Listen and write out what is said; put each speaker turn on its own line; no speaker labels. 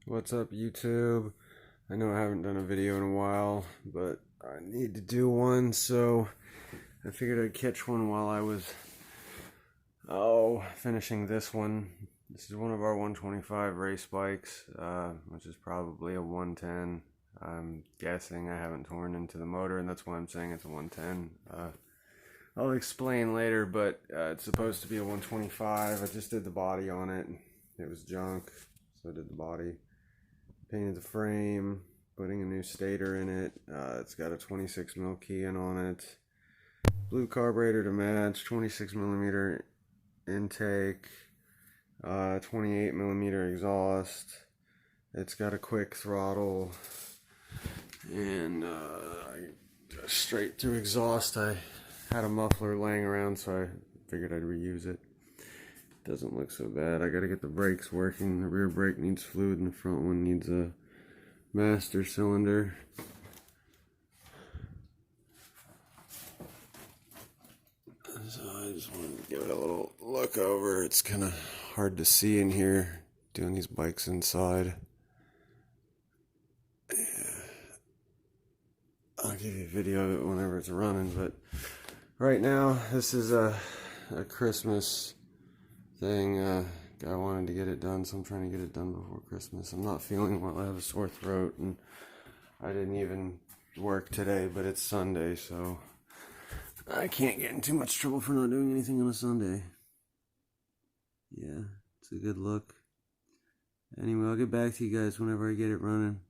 What's up, YouTube? I know I haven't done a video in a while, but I need to do one, so I figured I'd catch one while I was finishing this one. This is one of our 125 race bikes, which is probably a 110. I'm guessing. I haven't torn into the motor, and that's why I'm saying it's a 110. I'll explain later, but it's supposed to be a 125. I just did the body on it. It was junk, so I did the body. Painted the frame, putting a new stator in it. It's got a 26 mil key in on it. Blue carburetor to match, 26 millimeter intake, 28 millimeter exhaust. It's got a quick throttle, and straight through exhaust. I had a muffler laying around, so I figured I'd reuse it. Doesn't look so bad. I gotta get the brakes working. The rear brake needs fluid, and the front one needs a master cylinder. So I just wanted to give it a little look over. It's kind of hard to see in here doing these bikes inside. I'll give you a video of it whenever it's running, but right now this is a Christmas thing. Guy wanted to get it done, so I'm trying to get it done before Christmas. I'm not feeling well. I have a sore throat, and I didn't even work today, but it's Sunday, so I can't get in too much trouble for not doing anything on a Sunday. Yeah, it's a good look. Anyway, I'll get back to you guys whenever I get it running.